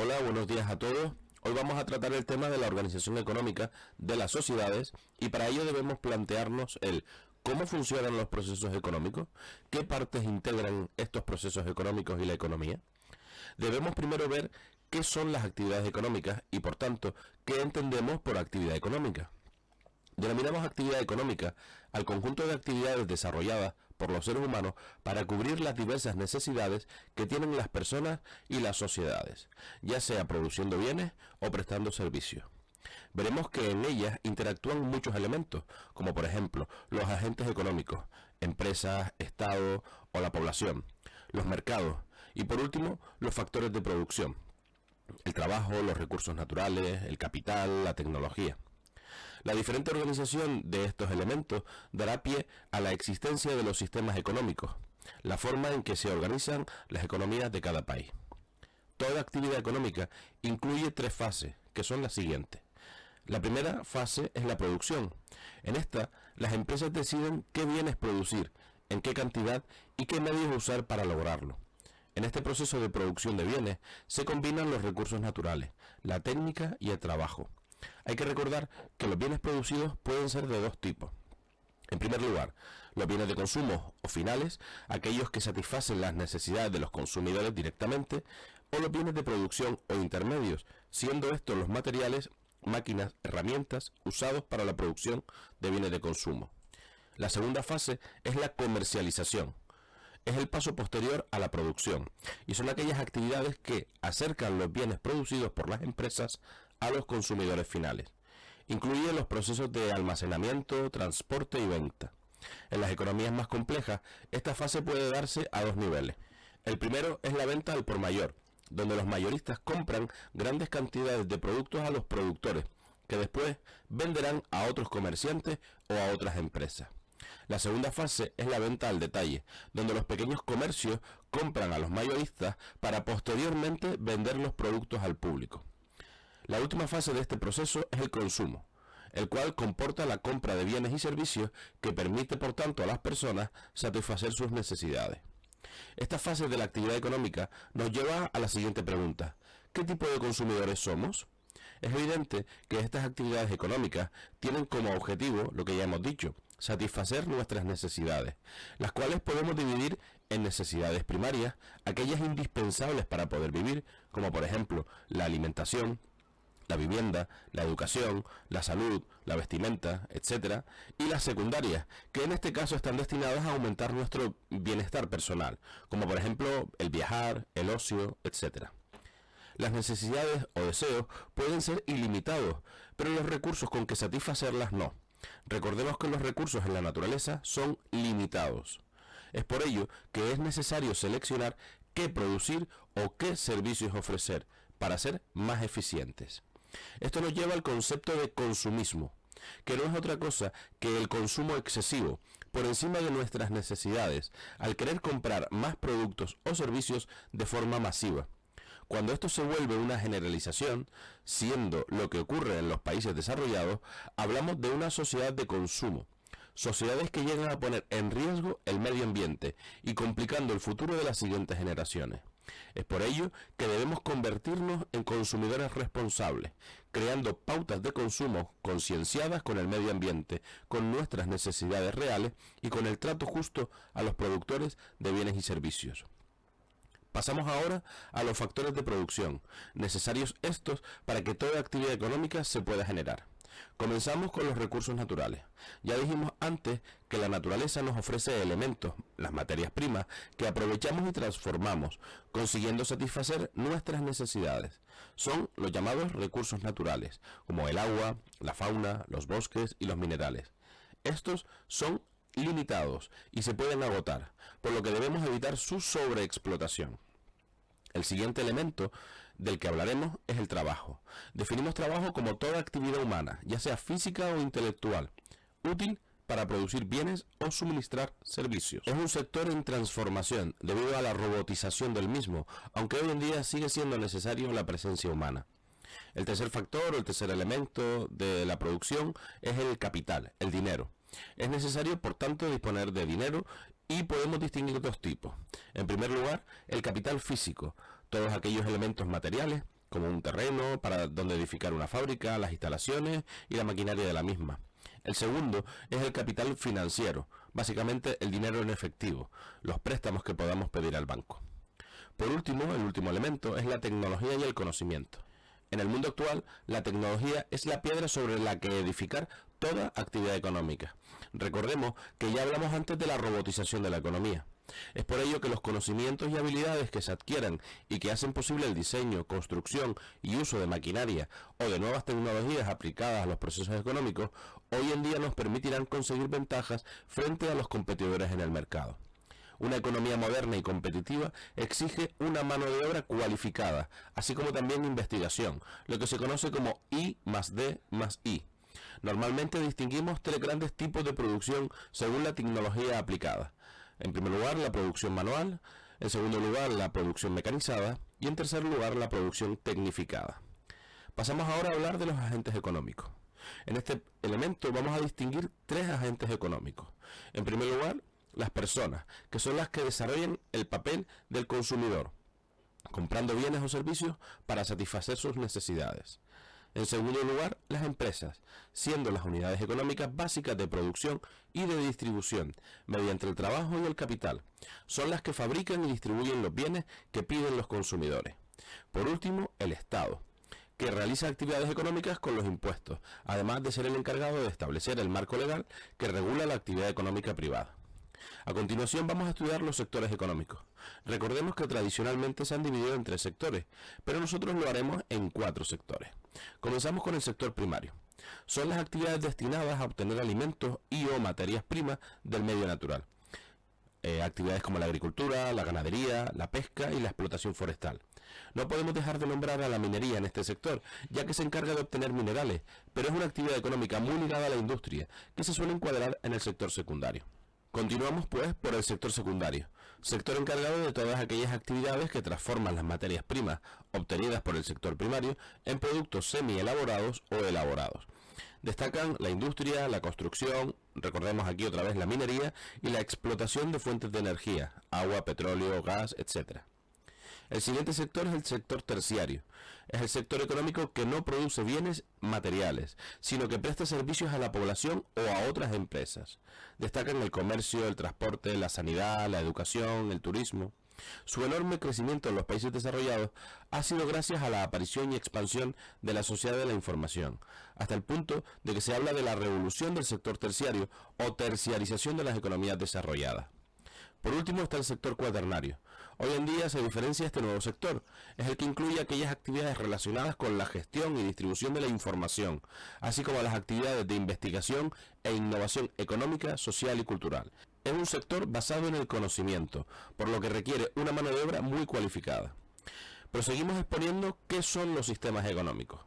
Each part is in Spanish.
Hola, buenos días a todos. Hoy vamos a tratar el tema de la organización económica de las sociedades y para ello debemos plantearnos el cómo funcionan los procesos económicos, qué partes integran estos procesos económicos y la economía. Debemos primero ver qué son las actividades económicas y, por tanto, qué entendemos por actividad económica. Denominamos actividad económica al conjunto de actividades desarrolladas por los seres humanos para cubrir las diversas necesidades que tienen las personas y las sociedades, ya sea produciendo bienes o prestando servicios. Veremos que en ellas interactúan muchos elementos, como por ejemplo los agentes económicos, empresas, Estado o la población, los mercados y por último los factores de producción, el trabajo, los recursos naturales, el capital, la tecnología. La diferente organización de estos elementos dará pie a la existencia de los sistemas económicos, la forma en que se organizan las economías de cada país. Toda actividad económica incluye tres fases, que son las siguientes. La primera fase es la producción. En esta, las empresas deciden qué bienes producir, en qué cantidad y qué medios usar para lograrlo. En este proceso de producción de bienes se combinan los recursos naturales, la técnica y el trabajo. Hay que recordar que los bienes producidos pueden ser de dos tipos. En primer lugar, los bienes de consumo o finales, aquellos que satisfacen las necesidades de los consumidores directamente, o los bienes de producción o intermedios, siendo estos los materiales, máquinas, herramientas usados para la producción de bienes de consumo. La segunda fase es la comercialización. Es el paso posterior a la producción y son aquellas actividades que acercan los bienes producidos por las empresas a los consumidores finales. Incluye los procesos de almacenamiento, transporte y venta. En las economías más complejas, esta fase puede darse a dos niveles. El primero es la venta al por mayor, donde los mayoristas compran grandes cantidades de productos a los productores, que después venderán a otros comerciantes o a otras empresas. La segunda fase es la venta al detalle, donde los pequeños comercios compran a los mayoristas para posteriormente vender los productos al público. La última fase de este proceso es el consumo, el cual comporta la compra de bienes y servicios que permite por tanto a las personas satisfacer sus necesidades. Esta fase de la actividad económica nos lleva a la siguiente pregunta: ¿qué tipo de consumidores somos? Es evidente que estas actividades económicas tienen como objetivo, lo que ya hemos dicho, satisfacer nuestras necesidades, las cuales podemos dividir en necesidades primarias, aquellas indispensables para poder vivir, como por ejemplo la alimentación, la vivienda, la educación, la salud, la vestimenta, etc. Y las secundarias, que en este caso están destinadas a aumentar nuestro bienestar personal, como por ejemplo el viajar, el ocio, etc. Las necesidades o deseos pueden ser ilimitados, pero los recursos con que satisfacerlas no. Recordemos que los recursos en la naturaleza son limitados. Es por ello que es necesario seleccionar qué producir o qué servicios ofrecer para ser más eficientes. Esto nos lleva al concepto de consumismo, que no es otra cosa que el consumo excesivo, por encima de nuestras necesidades, al querer comprar más productos o servicios de forma masiva. Cuando esto se vuelve una generalización, siendo lo que ocurre en los países desarrollados, hablamos de una sociedad de consumo, sociedades que llegan a poner en riesgo el medio ambiente y complicando el futuro de las siguientes generaciones. Es por ello que debemos convertirnos en consumidores responsables, creando pautas de consumo concienciadas con el medio ambiente, con nuestras necesidades reales y con el trato justo a los productores de bienes y servicios. Pasamos ahora a los factores de producción, necesarios estos para que toda actividad económica se pueda generar. Comenzamos con los recursos naturales. Ya dijimos antes que la naturaleza nos ofrece elementos, las materias primas, que aprovechamos y transformamos, consiguiendo satisfacer nuestras necesidades. Son los llamados recursos naturales, como el agua, la fauna, los bosques y los minerales. Estos son limitados y se pueden agotar, por lo que debemos evitar su sobreexplotación. El siguiente elemento del que hablaremos es el trabajo. Definimos trabajo como toda actividad humana, ya sea física o intelectual, útil para producir bienes o suministrar servicios. Es un sector en transformación debido a la robotización del mismo, aunque hoy en día sigue siendo necesario la presencia humana. El tercer factor o el tercer elemento de la producción es el capital, el dinero. Es necesario, por tanto, disponer de dinero y podemos distinguir dos tipos. En primer lugar, el capital físico, todos aquellos elementos materiales como un terreno para donde edificar una fábrica, las instalaciones y la maquinaria de la misma. El segundo es el capital financiero, básicamente el dinero en efectivo, los préstamos que podamos pedir al banco. Por último, el último elemento es la tecnología y el conocimiento. En el mundo actual, la tecnología es la piedra sobre la que edificar toda actividad económica. Recordemos que ya hablamos antes de la robotización de la economía. Es por ello que los conocimientos y habilidades que se adquieran y que hacen posible el diseño, construcción y uso de maquinaria o de nuevas tecnologías aplicadas a los procesos económicos, hoy en día nos permitirán conseguir ventajas frente a los competidores en el mercado. Una economía moderna y competitiva exige una mano de obra cualificada, así como también investigación, lo que se conoce como I+D+I. Normalmente distinguimos tres grandes tipos de producción según la tecnología aplicada. En primer lugar, la producción manual, en segundo lugar, la producción mecanizada y en tercer lugar, la producción tecnificada. Pasamos ahora a hablar de los agentes económicos. En este elemento vamos a distinguir tres agentes económicos. En primer lugar, las personas, que son las que desarrollan el papel del consumidor, comprando bienes o servicios para satisfacer sus necesidades. En segundo lugar, las empresas, siendo las unidades económicas básicas de producción y de distribución, mediante el trabajo y el capital. Son las que fabrican y distribuyen los bienes que piden los consumidores. Por último, el Estado, que realiza actividades económicas con los impuestos, además de ser el encargado de establecer el marco legal que regula la actividad económica privada. A continuación vamos a estudiar los sectores económicos. Recordemos que tradicionalmente se han dividido en tres sectores, pero nosotros lo haremos en cuatro sectores. Comenzamos con el sector primario. Son las actividades destinadas a obtener alimentos y o materias primas del medio natural. Actividades como la agricultura, la ganadería, la pesca y la explotación forestal. No podemos dejar de nombrar a la minería en este sector, ya que se encarga de obtener minerales, pero es una actividad económica muy ligada a la industria, que se suele encuadrar en el sector secundario. Continuamos pues por el sector secundario, sector encargado de todas aquellas actividades que transforman las materias primas obtenidas por el sector primario en productos semi-elaborados o elaborados. Destacan la industria, la construcción, recordemos aquí otra vez la minería y la explotación de fuentes de energía, agua, petróleo, gas, etc. El siguiente sector es el sector terciario. Es el sector económico que no produce bienes materiales, sino que presta servicios a la población o a otras empresas. Destacan el comercio, el transporte, la sanidad, la educación, el turismo. Su enorme crecimiento en los países desarrollados ha sido gracias a la aparición y expansión de la sociedad de la información, hasta el punto de que se habla de la revolución del sector terciario o terciarización de las economías desarrolladas. Por último está el sector cuaternario. Hoy en día se diferencia este nuevo sector. Es el que incluye aquellas actividades relacionadas con la gestión y distribución de la información, así como las actividades de investigación e innovación económica, social y cultural. Es un sector basado en el conocimiento, por lo que requiere una mano de obra muy cualificada. Proseguimos exponiendo qué son los sistemas económicos.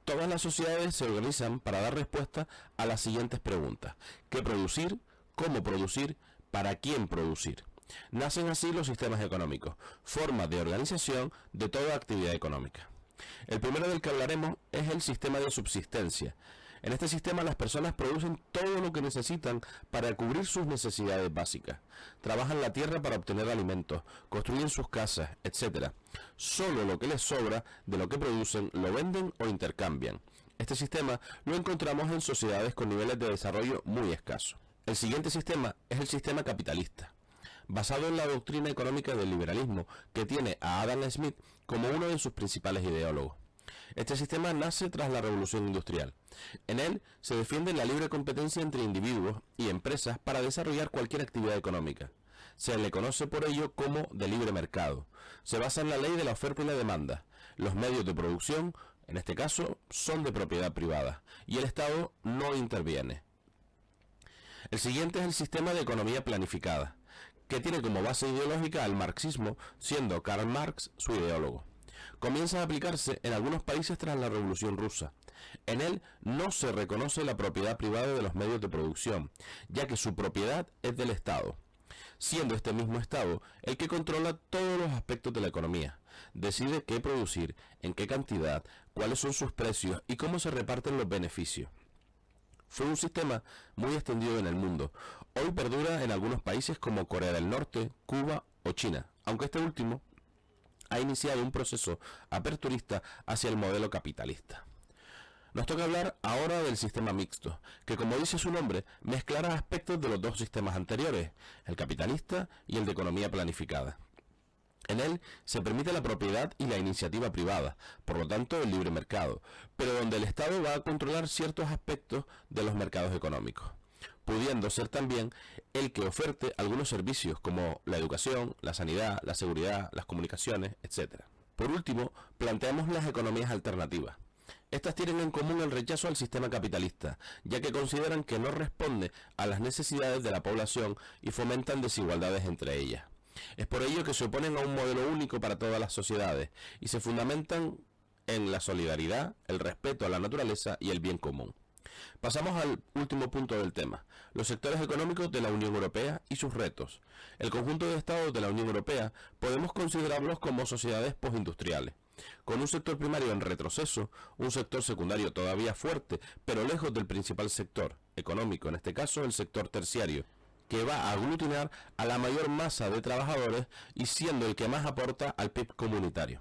Todas las sociedades se organizan para dar respuesta a las siguientes preguntas: ¿qué producir? ¿Cómo producir? ¿Para quién producir? Nacen así los sistemas económicos, formas de organización de toda actividad económica. El primero del que hablaremos es el sistema de subsistencia. En este sistema las personas producen todo lo que necesitan para cubrir sus necesidades básicas. Trabajan la tierra para obtener alimentos, construyen sus casas, etc. Solo lo que les sobra de lo que producen lo venden o intercambian. Este sistema lo encontramos en sociedades con niveles de desarrollo muy escasos. El siguiente sistema es el sistema capitalista, basado en la doctrina económica del liberalismo, que tiene a Adam Smith como uno de sus principales ideólogos. Este sistema nace tras la Revolución Industrial. En él se defiende la libre competencia entre individuos y empresas para desarrollar cualquier actividad económica. Se le conoce por ello como de libre mercado. Se basa en la ley de la oferta y la demanda. Los medios de producción, en este caso, son de propiedad privada y el Estado no interviene. El siguiente es el sistema de economía planificada, que tiene como base ideológica al marxismo, siendo Karl Marx su ideólogo. Comienza a aplicarse en algunos países tras la Revolución Rusa. En él no se reconoce la propiedad privada de los medios de producción, ya que su propiedad es del Estado, siendo este mismo Estado el que controla todos los aspectos de la economía. Decide qué producir, en qué cantidad, cuáles son sus precios y cómo se reparten los beneficios. Fue un sistema muy extendido en el mundo. Hoy perdura en algunos países como Corea del Norte, Cuba o China, aunque este último ha iniciado un proceso aperturista hacia el modelo capitalista. Nos toca hablar ahora del sistema mixto, que como dice su nombre, mezclará aspectos de los dos sistemas anteriores, el capitalista y el de economía planificada. En él se permite la propiedad y la iniciativa privada, por lo tanto el libre mercado, pero donde el Estado va a controlar ciertos aspectos de los mercados económicos, pudiendo ser también el que oferte algunos servicios como la educación, la sanidad, la seguridad, las comunicaciones, etc. Por último, planteamos las economías alternativas. Estas tienen en común el rechazo al sistema capitalista, ya que consideran que no responde a las necesidades de la población y fomentan desigualdades entre ellas. Es por ello que se oponen a un modelo único para todas las sociedades y se fundamentan en la solidaridad, el respeto a la naturaleza y el bien común. Pasamos al último punto del tema, los sectores económicos de la Unión Europea y sus retos. El conjunto de estados de la Unión Europea podemos considerarlos como sociedades postindustriales, con un sector primario en retroceso, un sector secundario todavía fuerte, pero lejos del principal sector económico, en este caso el sector terciario, que va a aglutinar a la mayor masa de trabajadores y siendo el que más aporta al PIB comunitario.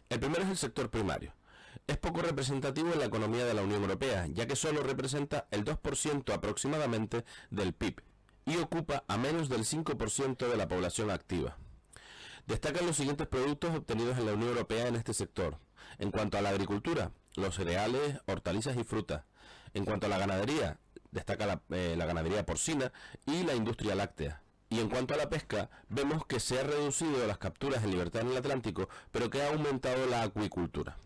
El primero es el sector primario. Es poco representativo en la economía de la Unión Europea, ya que solo representa el 2% aproximadamente del PIB y ocupa a menos del 5% de la población activa. Destacan los siguientes productos obtenidos en la Unión Europea en este sector. En cuanto a la agricultura, los cereales, hortalizas y frutas. En cuanto a la ganadería, destaca la ganadería porcina y la industria láctea. Y en cuanto a la pesca, vemos que se ha reducido las capturas en libertad en el Atlántico, pero que ha aumentado la acuicultura.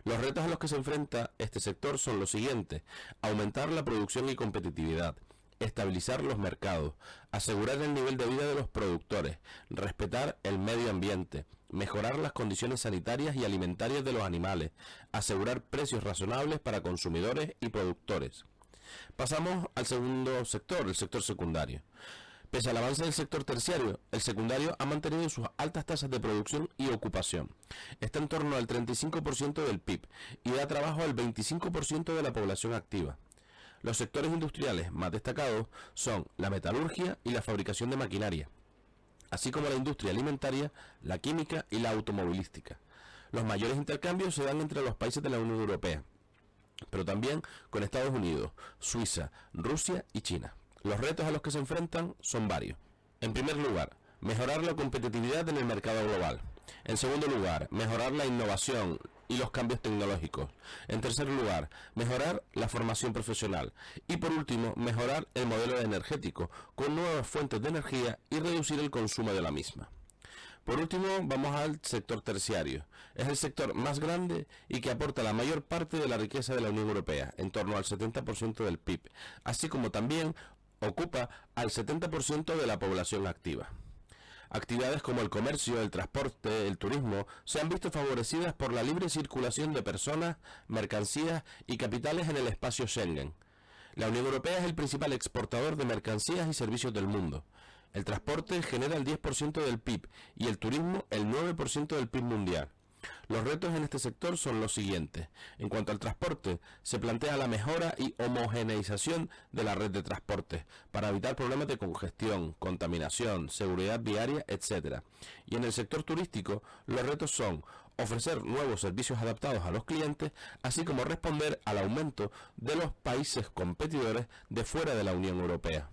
Los retos a los que se enfrenta este sector son los siguientes: aumentar la producción y competitividad, estabilizar los mercados, asegurar el nivel de vida de los productores, respetar el medio ambiente, mejorar las condiciones sanitarias y alimentarias de los animales, asegurar precios razonables para consumidores y productores. Pasamos al segundo sector, el sector secundario. Pese al avance del sector terciario, el secundario ha mantenido sus altas tasas de producción y ocupación. Está en torno al 35% del PIB y da trabajo al 25% de la población activa. Los sectores industriales más destacados son la metalurgia y la fabricación de maquinaria, así como la industria alimentaria, la química y la automovilística. Los mayores intercambios se dan entre los países de la Unión Europea, pero también con Estados Unidos, Suiza, Rusia y China. Los retos a los que se enfrentan son varios. En primer lugar, mejorar la competitividad en el mercado global. En segundo lugar, mejorar la innovación y los cambios tecnológicos. En tercer lugar, mejorar la formación profesional. Y por último, mejorar el modelo energético con nuevas fuentes de energía y reducir el consumo de la misma. Por último, vamos al sector terciario. Es el sector más grande y que aporta la mayor parte de la riqueza de la Unión Europea, en torno al 70% del PIB, así como también ocupa al 70% de la población activa. Actividades como el comercio, el transporte, el turismo se han visto favorecidas por la libre circulación de personas, mercancías y capitales en el espacio Schengen. La Unión Europea es el principal exportador de mercancías y servicios del mundo. El transporte genera el 10% del PIB y el turismo el 9% del PIB mundial. Los retos en este sector son los siguientes. En cuanto al transporte, se plantea la mejora y homogeneización de la red de transporte para evitar problemas de congestión, contaminación, seguridad viaria, etc. Y en el sector turístico, los retos son ofrecer nuevos servicios adaptados a los clientes, así como responder al aumento de los países competidores de fuera de la Unión Europea.